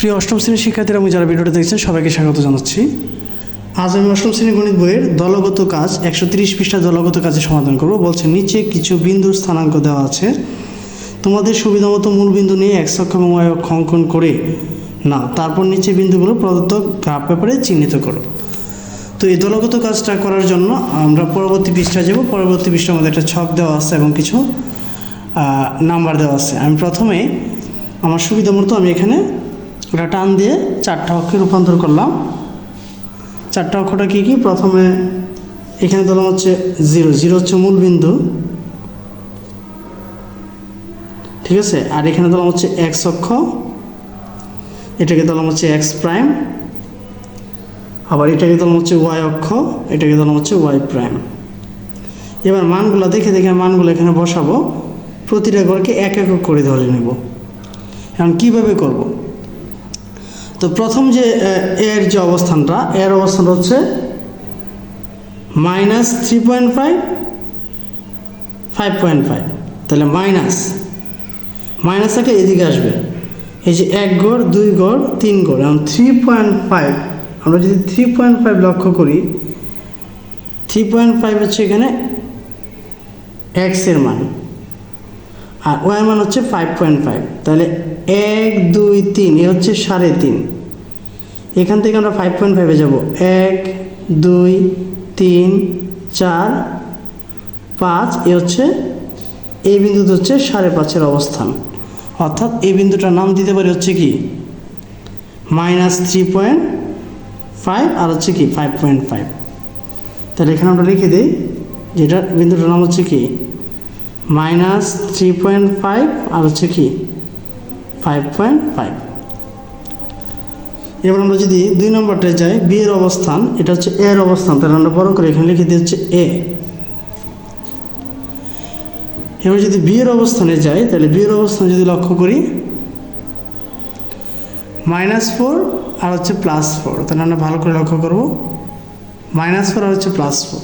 প্রিয় অষ্টম শ্রেণীর শিক্ষার্থীরা, আমি যারা ভিডিওটা দেখছেন সবাইকে স্বাগত জানাচ্ছি। আজ আমি অষ্টম শ্রেণী গণিত বইয়ের দলগত কাজ 130 পৃষ্ঠা দলগত কাজের সমাধান করব। বলছে নিচে কিছু বিন্দুর স্থানাঙ্ক দেওয়া আছে, তোমাদের সুবিধামতো মূল বিন্দু নিয়ে x অক্ষ এবং y অক্ষ অঙ্কন করে নাও, তারপর নিচে বিন্দুগুলো প্রদত্ত গ্রাফ পেপারে চিহ্নিত করো। তো এই দলগত কাজটা করার জন্য আমরা পরবর্তী পৃষ্ঠায় যাব। পরবর্তী পৃষ্ঠার মধ্যে একটা ছক দেওয়া আছে এবং কিছু নাম্বার দেওয়া আছে। আমি প্রথমে আমার সুবিধা মতো আমি এখানে একটা টান দিয়ে 4টা অক্ষে রূপান্তর করলাম। 4টা অক্ষটা কী কী? প্রথমে এখানে ধরলাম হচ্ছে 0, 0 হচ্ছে মূল বিন্দু, ঠিক আছে। আর এখানে ধরলাম হচ্ছে x অক্ষ, এটাকে ধরলাম হচ্ছে x প্রাইম, আবার এটাকে ধরলাম হচ্ছে y অক্ষ, এটাকে ধরলাম হচ্ছে y প্রাইম। এবার মানগুলো দেখে দেখে মানগুলো এখানে বসাবো, প্রতিটা ঘরকে এক একক করে ধরে নেব। এখন কীভাবে করব? তো প্রথম যে এর যে অবস্থানটা, এর অবস্থানটা হচ্ছে -3.5, 5.5, তাহলে মাইনাস একটা এদিকে আসবে। এই যে 1 ঘর, 2 ঘর, 3 ঘর, এখন 3.5, আমরা যদি 3.5 লক্ষ্য করি, 3.5 হচ্ছে এখানে x এর মান, আর y এর মান হচ্ছে 5.5, তাহলে 1, 2, 3 এ হচ্ছে 3.5। এখান থেকে আমরা 5.5-এ যাব, 1, 2, 3, 4, 5, এ হচ্ছে এই বিন্দুতে হচ্ছে 5.5-এর অবস্থান। অর্থাৎ এই বিন্দুটার নাম দিতে পারি হচ্ছে কি -3.5 আর হচ্ছে কি 5.5। তাহলে এখানে আমরা লিখে দিই যেটা বিন্দুটার নাম হচ্ছে কি -3.5 আর হচ্ছে কি 5.5। এবার আমরা যদি 2 নম্বরটায় যাই, বি এর অবস্থান, এটা হচ্ছে এর অবস্থান, তাহলে আমরা বড় করে এখানে লিখে দিই হচ্ছে এ। এবার যদি বি এর অবস্থানে যাই, তাহলে বি এর অবস্থান যদি লক্ষ্য করি, -4 আর হচ্ছে +4, তাহলে আমরা ভালো করে লক্ষ্য করব, -4 আর হচ্ছে +4,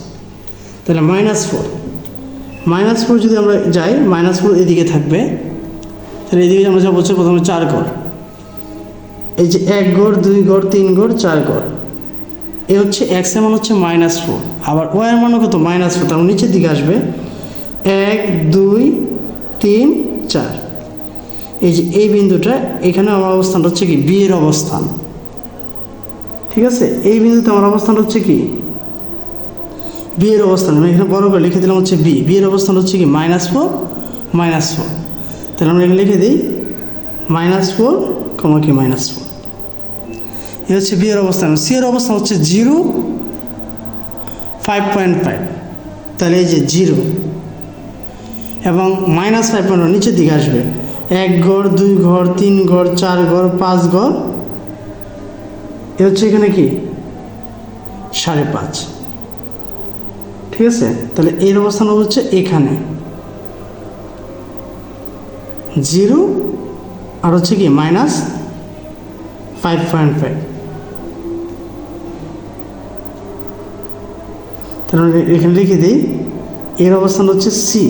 তাহলে -4 যদি আমরা যাই, -4 এদিকে থাকবে, তাহলে এদিকে আমরা যাবো হচ্ছে প্রথমে 4 ঘর। এই যে 1 ঘর, 2 ঘর, 3 ঘর, 4 ঘর, এ হচ্ছে x এর মান হচ্ছে -4, আবার y এর মানও কত -4, তার মানে নিচের দিকে আসবে 1, 2, 3, 4। এই যে এই বিন্দুটা, এখানে আমার অবস্থানটা হচ্ছে কি বি এর অবস্থান, ঠিক আছে। এই বিন্দুতে আমার অবস্থানটা হচ্ছে কি বি এর অবস্থান, আমি এখানে বড় করে লিখে দিলাম হচ্ছে বি এর অবস্থান হচ্ছে কি -4, তাহলে আমরা এখানে লিখে দিই -4, কি -4। এ হচ্ছে বি এর অবস্থান। সি এর অবস্থান হচ্ছে 0, 5.5, তাহলে এই যে 0 এবং -5.5 নিচের দিকে আসবে, 1 ঘর, 2 ঘর, 3 ঘর, 4 ঘর, 5 ঘর, এ হচ্ছে এখানে কি 5.5, ঠিক আছে। তাহলে এর অবস্থান হচ্ছে এখানে 0 আর হচ্ছে কি -5.5, তাহলে এখানে লিখে দিই এর অবস্থান হচ্ছে সি,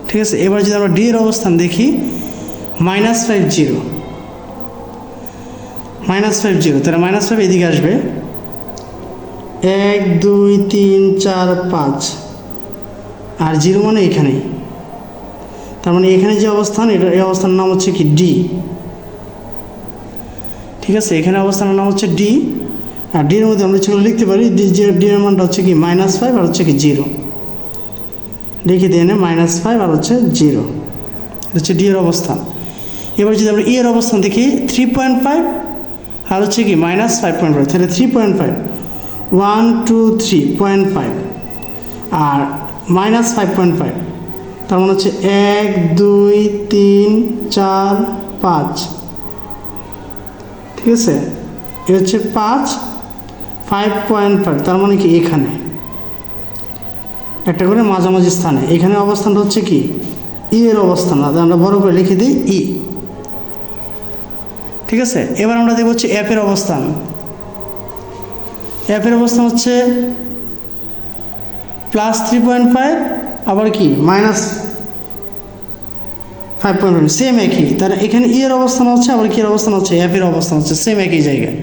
ঠিক আছে। এবার যদি আমরা ডি এর অবস্থান দেখি, -50, তাহলে -5 এদিকে আসবে, 1, 2, 3, 4, 5, আর 0 মানে এখানেই, তার মানে এখানে যে অবস্থান, এই অবস্থানের নাম হচ্ছে কি ডি, ঠিক আছে। এখানে অবস্থানের নাম হচ্ছে ডি, আর ডি এর মধ্যে আমরা যেগুলো লিখতে পারি, ডি এর মানটা হচ্ছে কি -5 আর হচ্ছে কি 0, লিখে দিয়ে এনে -5 আর হচ্ছে 0, হচ্ছে ডি এর অবস্থান। এবার যদি আমরা ই এর অবস্থান দেখি, 3.5 আর হচ্ছে কি -5.5, তাহলে 3.5, 1, 2, 3.5 আর -5.5, তার মানে হচ্ছে 1, 2, 3, 4, 5, ঠিক আছে। এ হচ্ছে 5, 5.5, তার মানে কি এখানে একটা করে মাঝামাঝি স্থানে, এখানে অবস্থানটা হচ্ছে কি ই এর অবস্থান, আমরা বড় করে লিখে দিই ই, ঠিক আছে। এবার আমরা দেখব হচ্ছে এফ এর অবস্থান। এফ এর অবস্থান হচ্ছে +3.5 আবার কি 5.5 সেম একই, তার এখানে ই এর অবস্থান হচ্ছে, আবার কি এর অবস্থান হচ্ছে, এফ এর অবস্থান হচ্ছে, সেম একই জায়গায়।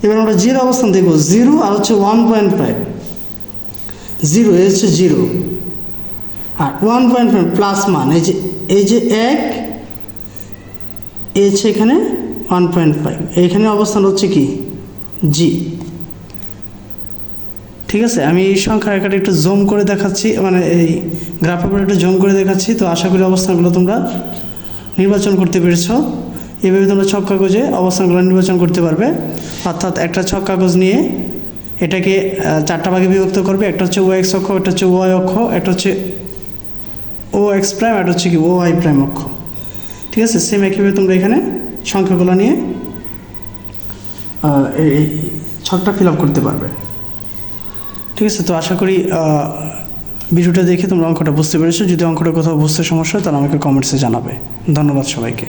এবার আমরা জিরো অবস্থান দেখব, 0 আর হচ্ছে 1.5, 0 এ হচ্ছে 0 আর 1.5 প্লাস মান, এই যে 1 হচ্ছে এখানে 1.5, এইখানে অবস্থান হচ্ছে কি জি। ঠিক আছে, আমি এই সংখ্যা রেখাটা একটু জুম করে দেখাচ্ছি, মানে এই গ্রাফের উপর একটু জুম করে দেখাচ্ছি। তো আশা করি অবস্থানগুলো তোমরা নির্বাচন করতে পেরেছো। এভাবে তোমরা ছক কাগজে অবস্থানগুলো নির্বাচন করতে পারবে। অর্থাৎ একটা ছক কাগজ নিয়ে এটাকে 4টা ভাগে বিভক্ত করবে। একটা হচ্ছে ও এক্স অক্ষ, একটা হচ্ছে ওয়াই অক্ষ, একটা হচ্ছে ও এক্স প্রাইম, একটা হচ্ছে কি ও ওয়াই প্রাইম অক্ষ। ঠিক আছে, সেম একইভাবে তোমরা এখানে সংখ্যাগুলো নিয়ে এই ছকটা ফিল আপ করতে পারবে। ঠিক আছে, তো আশা করি ভিডিওটা দেখে তোমরা অঙ্কটা বুঝতে পেরেছো। যদি অঙ্কটা কোথাও বুঝতে সমস্যা হয় তাহলে আমাকে কমেন্টসে জানাবে। ধন্যবাদ সবাইকে।